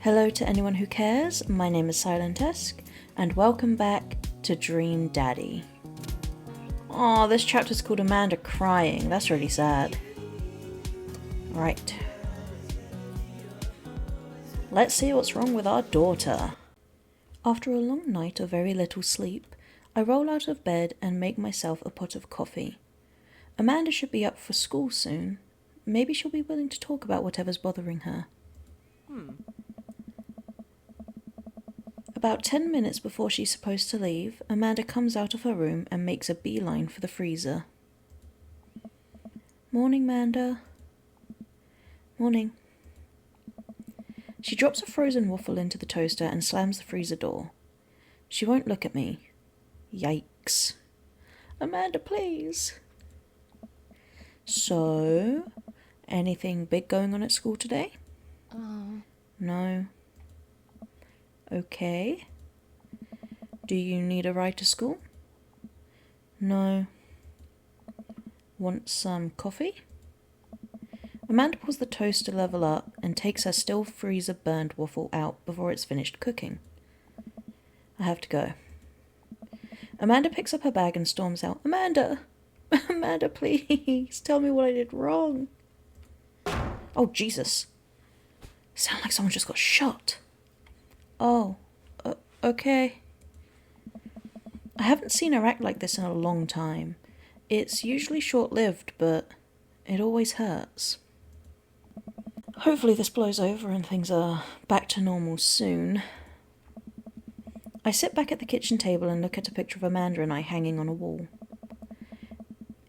Hello to anyone who cares, my name is Silentesque, and welcome back to Dream Daddy. Aw, this chapter's called Amanda Crying, that's really sad. Right. Let's see what's wrong with our daughter. After a long night of very little sleep, I roll out of bed and make myself a pot of coffee. Amanda should be up for school soon. Maybe she'll be willing to talk about whatever's bothering her. About 10 minutes before she's supposed to leave, Amanda comes out of her room and makes a beeline for the freezer. Morning, Amanda. Morning. She drops a frozen waffle into the toaster and slams the freezer door. She won't look at me. Yikes. Amanda, please. So, anything big going on at school today? No. Okay. Do you need a ride to school? No. Want some coffee? Amanda pulls the toaster level up and takes her still freezer burned waffle out before it's finished cooking. I have to go. Amanda picks up her bag and storms out. Amanda! Amanda, please! Tell me what I did wrong. Oh, Jesus. Sound like someone just got shot. Oh, okay. I haven't seen her act like this in a long time. It's usually short-lived, but it always hurts. Hopefully this blows over and things are back to normal soon. I sit back at the kitchen table and look at a picture of Amanda and I hanging on a wall.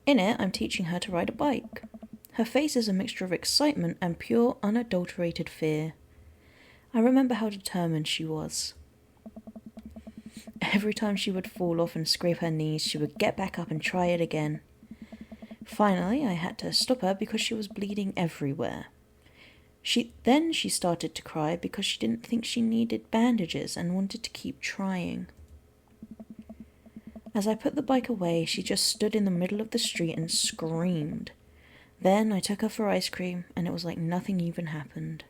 In it, I'm teaching her to ride a bike. Her face is a mixture of excitement and pure, unadulterated fear. I remember how determined she was. Every time she would fall off and scrape her knees, she would get back up and try it again. Finally, I had to stop her because she was bleeding everywhere. Then she started to cry because she didn't think she needed bandages and wanted to keep trying. As I put the bike away, she just stood in the middle of the street and screamed. Then I took her for ice cream, and it was like nothing even happened.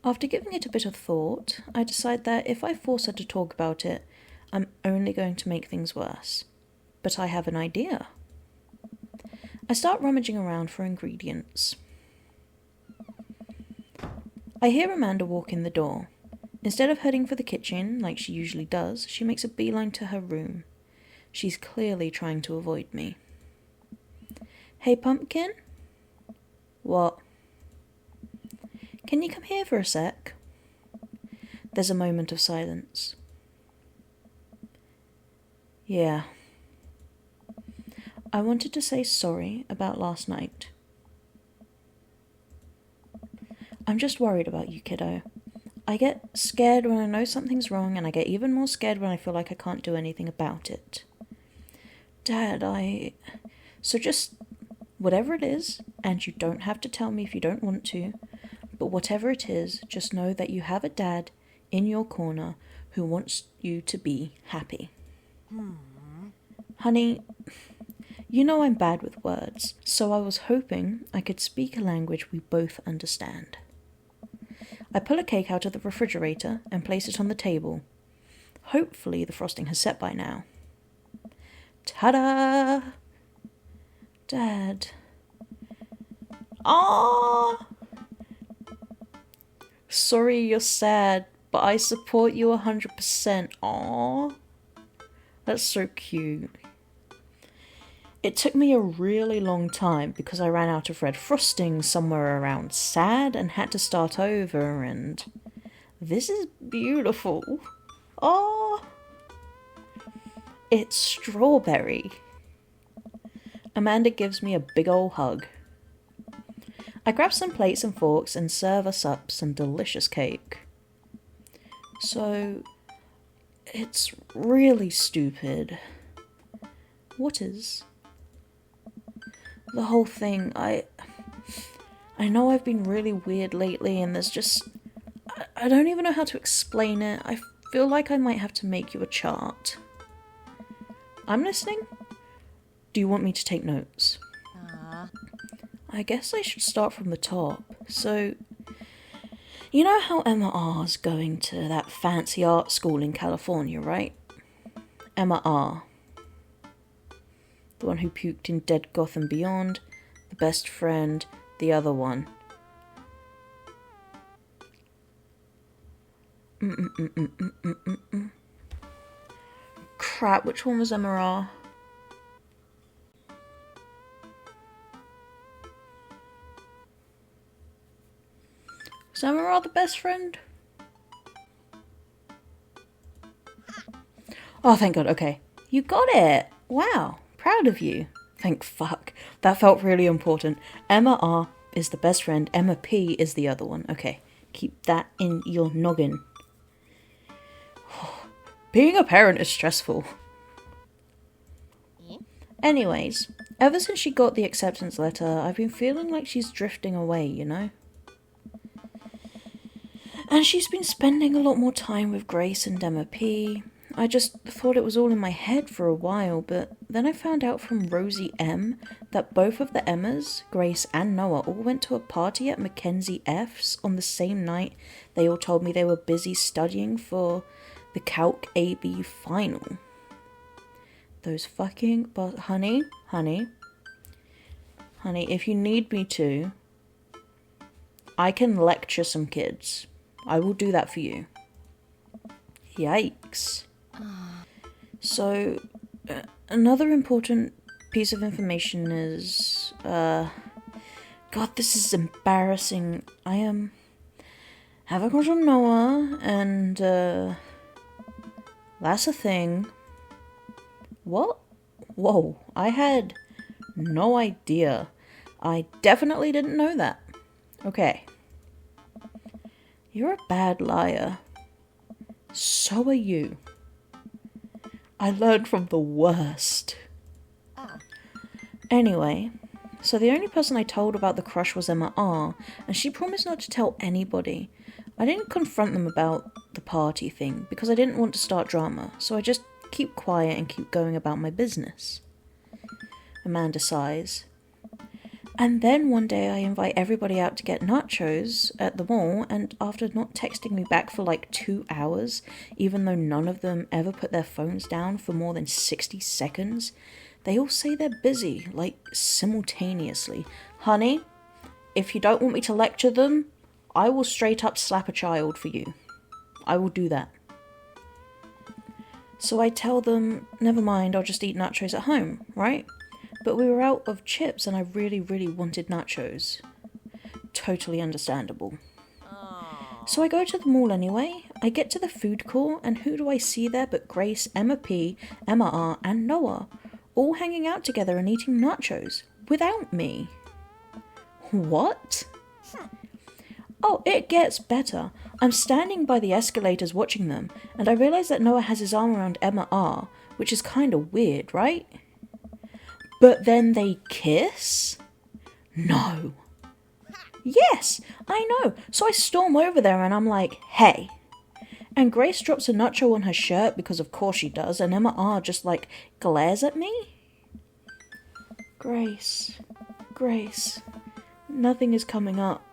After giving it a bit of thought, I decide that if I force her to talk about it, I'm only going to make things worse. But I have an idea. I start rummaging around for ingredients. I hear Amanda walk in the door. Instead of heading for the kitchen, like she usually does, she makes a beeline to her room. She's clearly trying to avoid me. Hey, Pumpkin? What? Can you come here for a sec? There's a moment of silence. Yeah. I wanted to say sorry about last night. I'm just worried about you, kiddo. I get scared when I know something's wrong, and I get even more scared when I feel like I can't do anything about it. Dad, So just, whatever it is, and you don't have to tell me if you don't want to, but whatever it is, just know that you have a dad in your corner who wants you to be happy. Honey, you know I'm bad with words, so I was hoping I could speak a language we both understand. I pull a cake out of the refrigerator and place it on the table. Hopefully the frosting has set by now. Ta-da! Dad. Ah! Sorry you're sad, but I support you 100%. Aww. That's so cute. It took me a really long time because I ran out of red frosting somewhere around sad and had to start over, and this is beautiful. Oh, it's strawberry. Amanda gives me a big ol' hug. I grab some plates and forks and serve us up some delicious cake. So, it's really stupid. What is? The whole thing, I know I've been really weird lately and there's just... I don't even know how to explain it. I feel like I might have to make you a chart. I'm listening. Do you want me to take notes? I guess I should start from the top. So, You know how Emma R's going to that fancy art school in California, right? Emma R. The one who puked in Dead Gotham Beyond, the best friend, the other one. Crap, which one was Emma R? Was Emma R the best friend? Oh, thank God, okay. You got it! Wow, proud of you. Thank fuck. That felt really important. Emma R is the best friend, Emma P is the other one. Okay, keep that in your noggin. Being a parent is stressful. Anyways, ever since she got the acceptance letter, I've been feeling like she's drifting away, you know? And she's been spending a lot more time with Grace and Emma P. I just thought it was all in my head for a while, but then I found out from Rosie M that both of the Emmas, Grace and Noah, all went to a party at Mackenzie F's on the same night they all told me they were busy studying for the Calc AB final. Those fucking honey, if you need me to, I can lecture some kids. I will do that for you. Yikes. So, another important piece of information is, God, this is embarrassing. I have a crush on Noah, and, that's a thing. What? Whoa, I had no idea. I definitely didn't know that. Okay. You're a bad liar. So are you. I learned from the worst. Anyway, so the only person I told about the crush was Emma R, and she promised not to tell anybody. I didn't confront them about the party thing, because I didn't want to start drama, so I just keep quiet and keep going about my business. Amanda sighs. And then one day I invite everybody out to get nachos at the mall, and after not texting me back for like 2 hours, even though none of them ever put their phones down for more than 60 seconds, they all say they're busy, like simultaneously. Honey, if you don't want me to lecture them, I will straight up slap a child for you. I will do that. So I tell them, never mind, I'll just eat nachos at home, right? But we were out of chips and I really, really wanted nachos. Totally understandable. So I go to the mall anyway. I get to the food court and who do I see there but Grace, Emma P, Emma R and Noah, all hanging out together and eating nachos without me. What? Oh, it gets better. I'm standing by the escalators watching them, and I realise that Noah has his arm around Emma R, which is kinda weird, right? But then they kiss? No. Yes, I know. So I storm over there and I'm like, hey. And Grace drops a nacho on her shirt, because of course she does, and Emma R just like glares at me. Grace, nothing is coming up.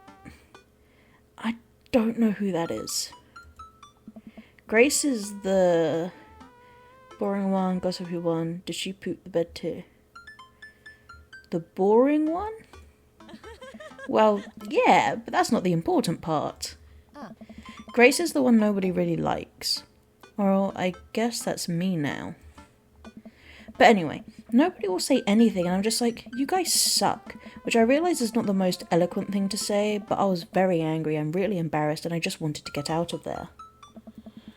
I don't know who that is. Grace is the boring one, gossipy one. Did she poop the bed too? The boring one? Well, yeah, but that's not the important part. Grace is the one nobody really likes. Or I guess that's me now. But anyway, nobody will say anything and I'm just like, you guys suck. Which I realise is not the most eloquent thing to say, but I was very angry and really embarrassed and I just wanted to get out of there.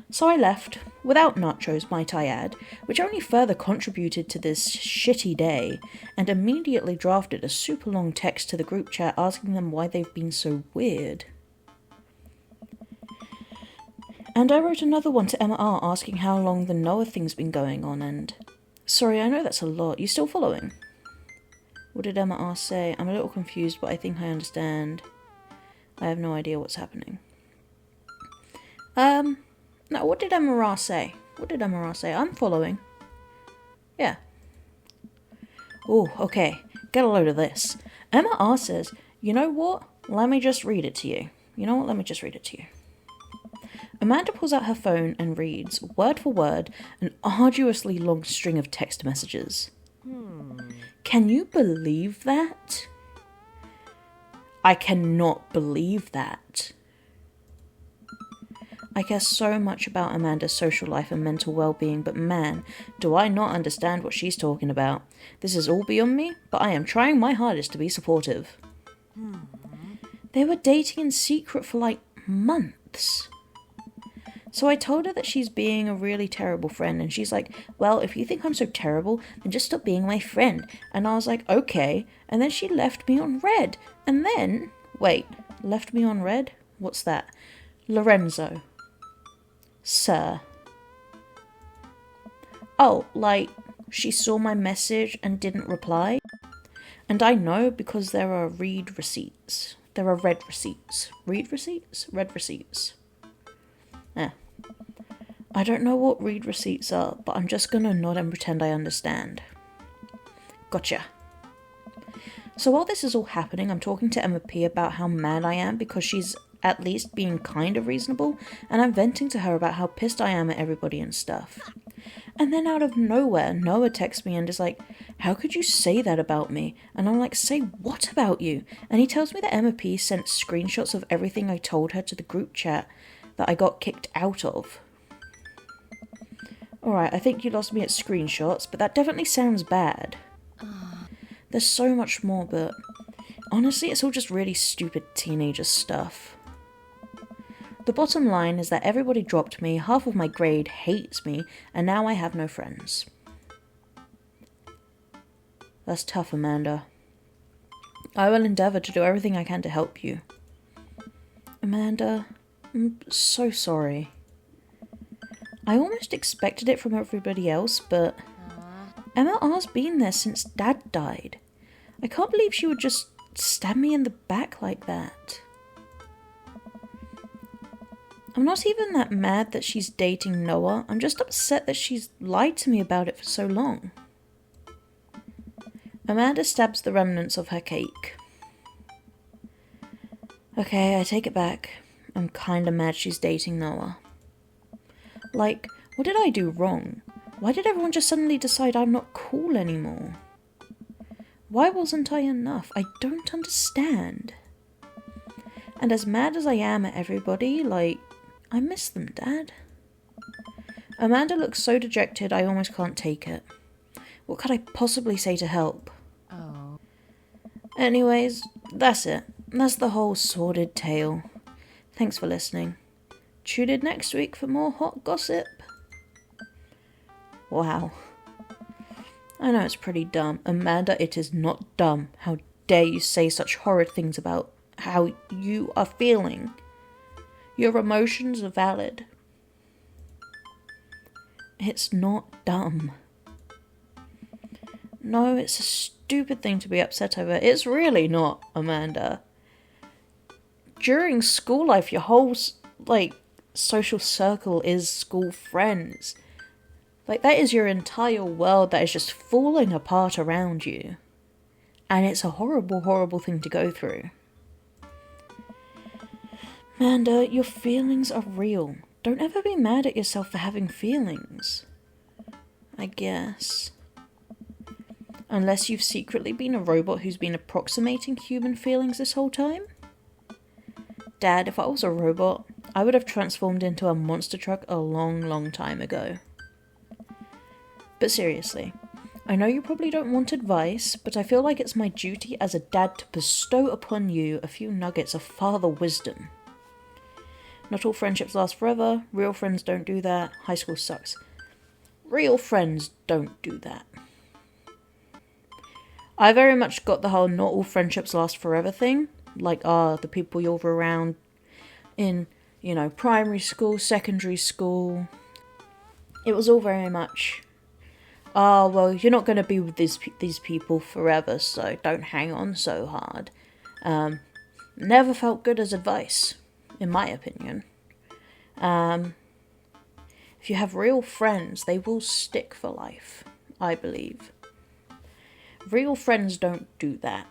So I left, without nachos might I add, which only further contributed to this shitty day, and immediately drafted a super long text to the group chat asking them why they've been so weird. And I wrote another one to Emma R asking how long the Noah thing's been going on and... Sorry, I know that's a lot. You still following? What did Emma R say? I'm a little confused, but I think I understand. I have no idea what's happening. No, what did Emma R say? I'm following. Yeah. Oh, okay. Get a load of this. Emma R says, you know what? Let me just read it to you. You know what? Let me just read it to you. Amanda pulls out her phone and reads, word for word, an arduously long string of text messages. Can you believe that? I cannot believe that. I care so much about Amanda's social life and mental well-being, but man, do I not understand what she's talking about. This is all beyond me, but I am trying my hardest to be supportive. They were dating in secret for like months. So I told her that she's being a really terrible friend, and she's like, well, if you think I'm so terrible, then just stop being my friend. And I was like, okay. And then she left me on red. And then, wait, left me on red? What's that? Lorenzo. Sir. Oh, like, she saw my message and didn't reply? And I know because there are read receipts. There are red receipts. Read receipts? Red receipts. I don't know what read receipts are, but I'm just gonna nod and pretend I understand. Gotcha. So while this is all happening, I'm talking to Emma P about how mad I am because she's at least being kind of reasonable, and I'm venting to her about how pissed I am at everybody and stuff. And then out of nowhere, Noah texts me and is like, how could you say that about me? And I'm like, say what about you? And he tells me that Emma P sent screenshots of everything I told her to the group chat that I got kicked out of. Alright, I think you lost me at screenshots, but that definitely sounds bad. There's so much more, but honestly, it's all just really stupid teenager stuff. The bottom line is that everybody dropped me, half of my grade hates me, and now I have no friends. That's tough, Amanda. I will endeavour to do everything I can to help you. Amanda, I'm so sorry. I almost expected it from everybody else, but Emma R's been there since Dad died. I can't believe she would just stab me in the back like that. I'm not even that mad that she's dating Noah. I'm just upset that she's lied to me about it for so long. Amanda stabs the remnants of her cake. Okay, I take it back. I'm kinda mad she's dating Noah. Like, what did I do wrong? Why did everyone just suddenly decide I'm not cool anymore? Why wasn't I enough? I don't understand. And as mad as I am at everybody, like, I miss them, Dad. Amanda looks so dejected I almost can't take it. What could I possibly say to help? Oh. Anyways, that's it. That's the whole sordid tale. Thanks for listening. Tune in next week for more hot gossip. Wow. I know it's pretty dumb. Amanda, it is not dumb. How dare you say such horrid things about how you are feeling? Your emotions are valid. It's not dumb. No, it's a stupid thing to be upset over. It's really not, Amanda. During school life, your whole, social circle is school friends. That is your entire world that is just falling apart around you. And it's a horrible, horrible thing to go through. Amanda, your feelings are real. Don't ever be mad at yourself for having feelings. I guess. Unless you've secretly been a robot who's been approximating human feelings this whole time. Dad, if I was a robot, I would have transformed into a monster truck a long, long time ago. But seriously, I know you probably don't want advice, but I feel like it's my duty as a dad to bestow upon you a few nuggets of father wisdom. Not all friendships last forever. Real friends don't do that. High school sucks. Real friends don't do that. I very much got the whole not all friendships last forever thing. The people you're around in, primary school, secondary school. It was all very much, you're not going to be with these people forever, so don't hang on so hard. Never felt good as advice, in my opinion. If you have real friends, they will stick for life, I believe. Real friends don't do that.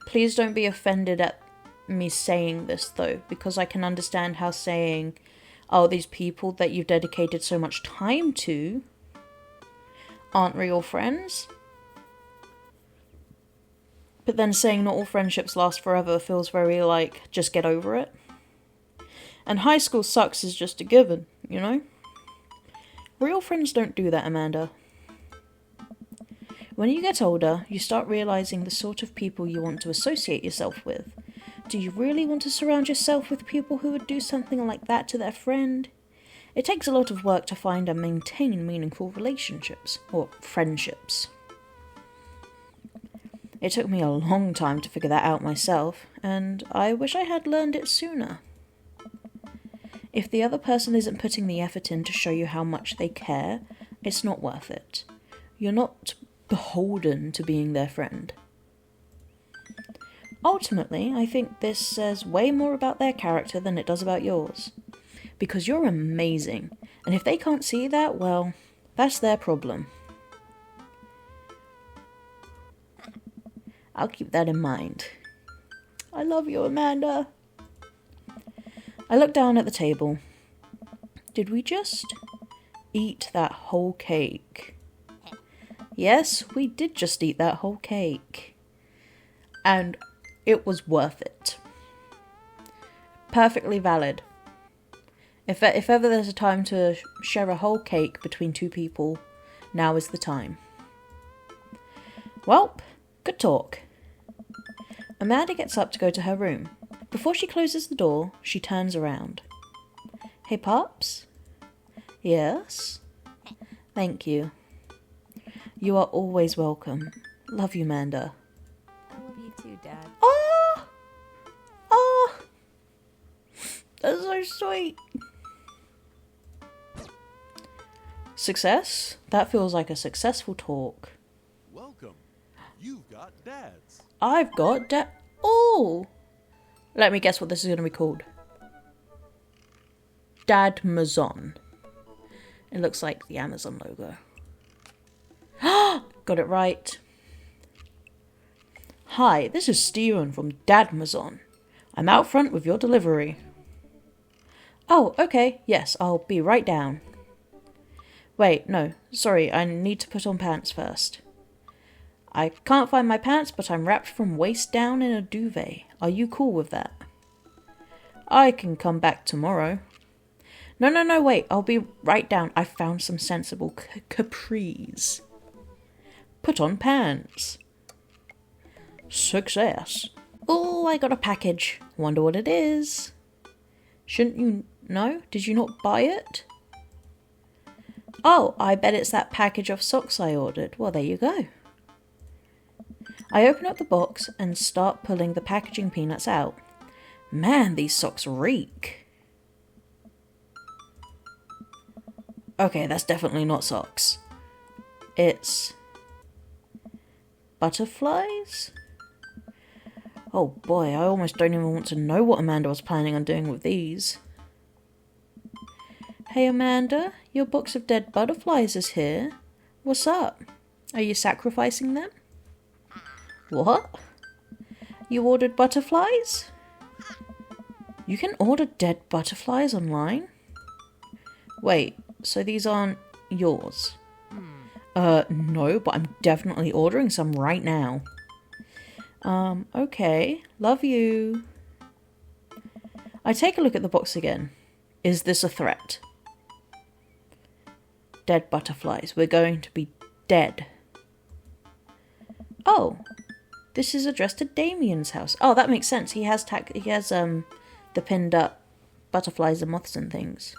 Please don't be offended at me saying this, though, because I can understand how saying, oh, these people that you've dedicated so much time to aren't real friends. But then saying not all friendships last forever feels very like, just get over it. And high school sucks is just a given, you know? Real friends don't do that, Amanda. When you get older, you start realizing the sort of people you want to associate yourself with. Do you really want to surround yourself with people who would do something like that to their friend? It takes a lot of work to find and maintain meaningful relationships, or friendships. It took me a long time to figure that out myself, and I wish I had learned it sooner. If the other person isn't putting the effort in to show you how much they care, it's not worth it. You're not beholden to being their friend. Ultimately, I think this says way more about their character than it does about yours. Because you're amazing, and if they can't see that, well, that's their problem. I'll keep that in mind. I love you, Amanda. I looked down at the table. Did we just eat that whole cake? Yes, we did just eat that whole cake. And it was worth it. Perfectly valid. If ever there's a time to share a whole cake between two people, now is the time. Well, good talk. Amanda gets up to go to her room. Before she closes the door, she turns around. Hey, Pops? Yes? Thank you. You are always welcome. Love you, Amanda. I love you too, Dad. Oh! Oh! That's so sweet. Success? That feels like a successful talk. Welcome. You've got dads. I've got Oh! Let me guess what this is going to be called. Dadmazon. It looks like the Amazon logo. Got it right. Hi, this is Steven from Dadmazon. I'm out front with your delivery. Oh, okay. Yes, I'll be right down. Wait, no. Sorry, I need to put on pants first. I can't find my pants, but I'm wrapped from waist down in a duvet. Are you cool with that? I can come back tomorrow. No, wait. I'll be right down. I found some sensible capris. Put on pants. Success. Oh, I got a package. Wonder what it is. Shouldn't you know? Did you not buy it? Oh, I bet it's that package of socks I ordered. Well, there you go. I open up the box and start pulling the packaging peanuts out. Man, these socks reek. Okay, that's definitely not socks. It's butterflies? Oh boy, I almost don't even want to know what Amanda was planning on doing with these. Hey Amanda, your box of dead butterflies is here. What's up? Are you sacrificing them? What? You ordered butterflies? You can order dead butterflies online? Wait, so these aren't yours? No, but I'm definitely ordering some right now. Okay. Love you. I take a look at the box again. Is this a threat? Dead butterflies. We're going to be dead. Oh. This is addressed to Damien's house. Oh, that makes sense. He has the pinned up butterflies and moths and things.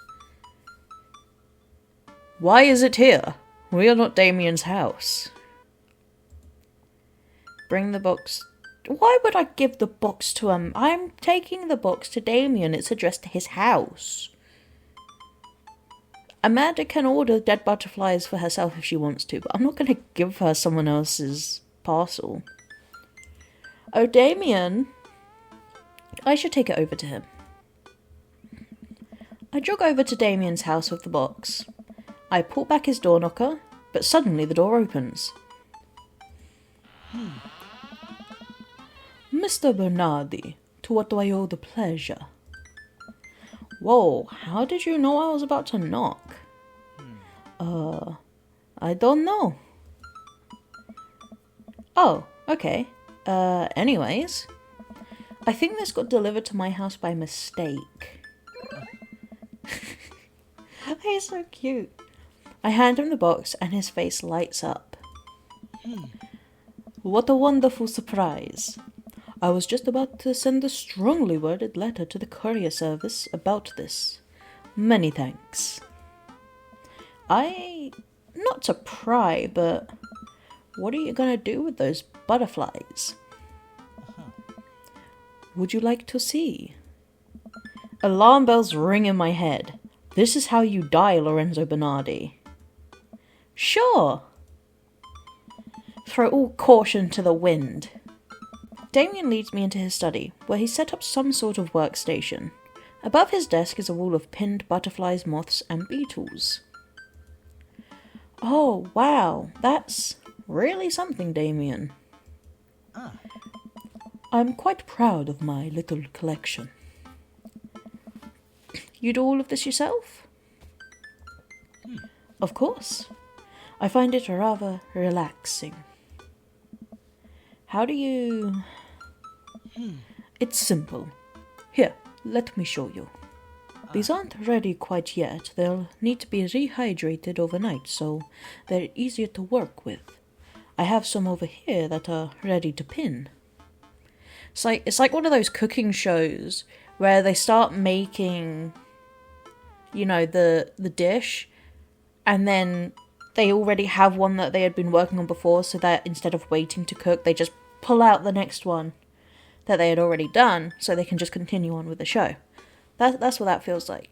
Why is it here? We are not Damien's house. Bring the box. Why would I give the box to him? I'm taking the box to Damien. It's addressed to his house. Amanda can order dead butterflies for herself if she wants to, but I'm not going to give her someone else's parcel. Oh, Damien. I should take it over to him. I jog over to Damien's house with the box. I pull back his door knocker, but suddenly the door opens. Mr. Bernardi, To what do I owe the pleasure? Whoa, how did you know I was about to knock? I don't know. Oh, okay. Anyways. I think this got delivered to my house by mistake. He's so cute. I hand him the box and his face lights up. What a wonderful surprise. I was just about to send a strongly worded letter to the courier service about this. Many thanks. Not to pry, but what are you gonna do with those butterflies? Would you like to see? Alarm bells ring in my head. This is how you die, Lorenzo Bernardi. Sure. Throw all caution to the wind. Damien leads me into his study, where he set up some sort of workstation. Above his desk is a wall of pinned butterflies, moths, and beetles. Oh, wow, that's really something, Damien. I'm quite proud of my little collection. You do all of this yourself? Of course. I find it rather relaxing. How do you... It's simple. Here, let me show you. These aren't ready quite yet. They'll need to be rehydrated overnight, so they're easier to work with. I have some over here that are ready to pin. It's like one of those cooking shows where they start making, you know, the dish, and then they already have one that they had been working on before, so that instead of waiting to cook, they just pull out the next one that they had already done, so they can just continue on with the show. That's what that feels like.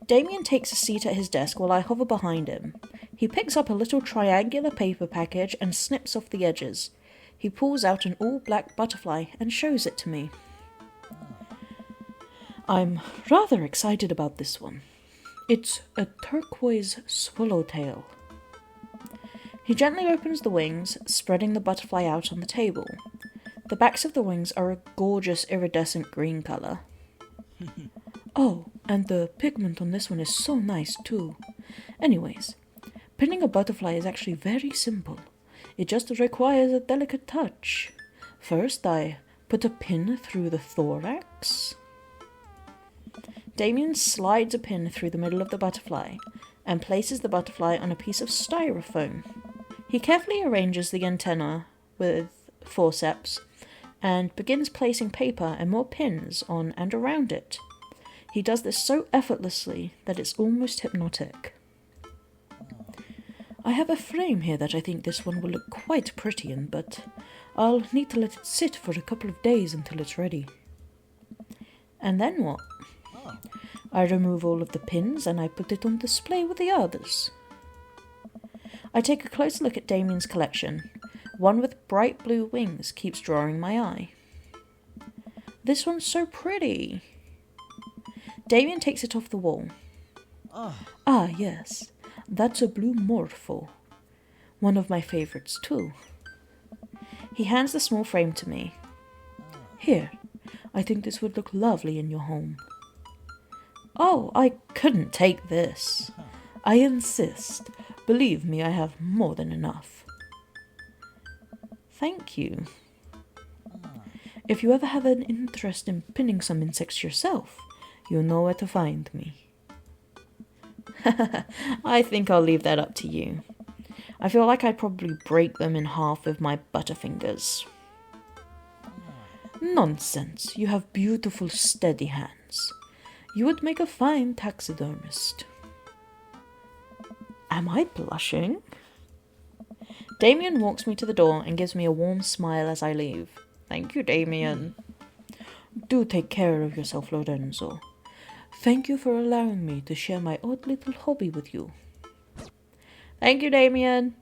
Damien takes a seat at his desk while I hover behind him. He picks up a little triangular paper package and snips off the edges. He pulls out an all-black butterfly and shows it to me. I'm rather excited about this one. It's a turquoise swallowtail. He gently opens the wings, spreading the butterfly out on the table. The backs of the wings are a gorgeous iridescent green colour. Oh, and the pigment on this one is so nice too. Anyways, pinning a butterfly is actually very simple. It just requires a delicate touch. First, I put a pin through the thorax. Damien slides a pin through the middle of the butterfly and places the butterfly on a piece of styrofoam. He carefully arranges the antenna with forceps and begins placing paper and more pins on and around it. He does this so effortlessly that it's almost hypnotic. I have a frame here that I think this one will look quite pretty in, but I'll need to let it sit for a couple of days until it's ready. And then what? I remove all of the pins and I put it on display with the others. I take a close look at Damien's collection. One with bright blue wings keeps drawing my eye. This one's so pretty. Damien takes it off the wall. Ah, yes. That's a blue morpho. One of my favorites too. He hands the small frame to me. Here, I think this would look lovely in your home. Oh, I couldn't take this. I insist. Believe me, I have more than enough. Thank you. If you ever have an interest in pinning some insects yourself, you know where to find me. I think I'll leave that up to you. I feel like I'd probably break them in half with my butterfingers. Nonsense. You have beautiful, steady hands. You would make a fine taxidermist. Am I blushing? Damien walks me to the door and gives me a warm smile as I leave. Thank you, Damien. Do take care of yourself, Lorenzo. Thank you for allowing me to share my odd little hobby with you. Thank you, Damien.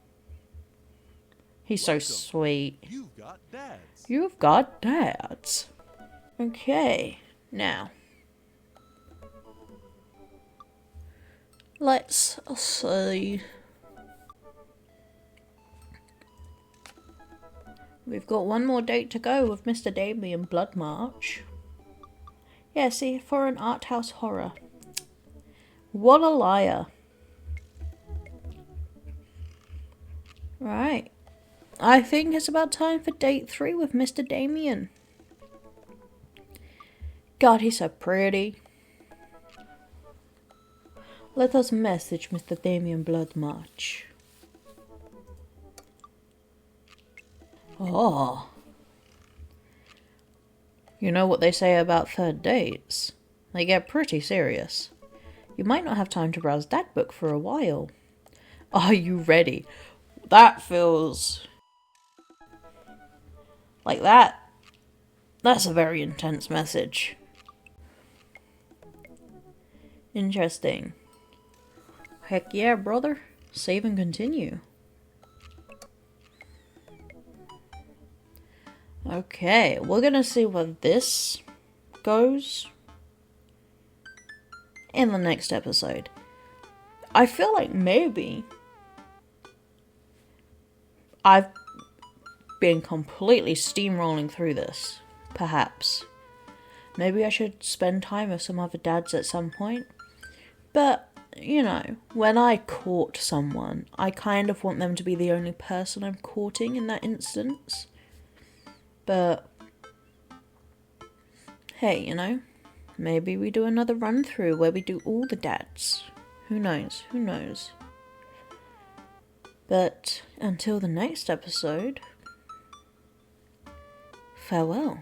He's so sweet. You've got dads. You've got dads. Okay, now. Let's see. We've got one more date to go with Mr. Damien Bloodmarch. Yeah, see, for an art house horror. What a liar. Right. I think it's about time for date 3 with Mr. Damien. God, he's so pretty. Let us message Mr. Damien Bloodmarch. Oh. You know what they say about third dates? They get pretty serious. You might not have time to browse that book for a while. Are you ready? That feels... like that. That's a very intense message. Interesting. Heck yeah, brother. Save and continue. Okay, we're gonna see where this goes in the next episode. I feel like maybe I've been completely steamrolling through this. Perhaps. Maybe I should spend time with some other dads at some point. But, you know, when I court someone, I kind of want them to be the only person I'm courting in that instance. But, hey, you know, maybe we do another run through where we do all the dads. Who knows? Who knows? But until the next episode, farewell.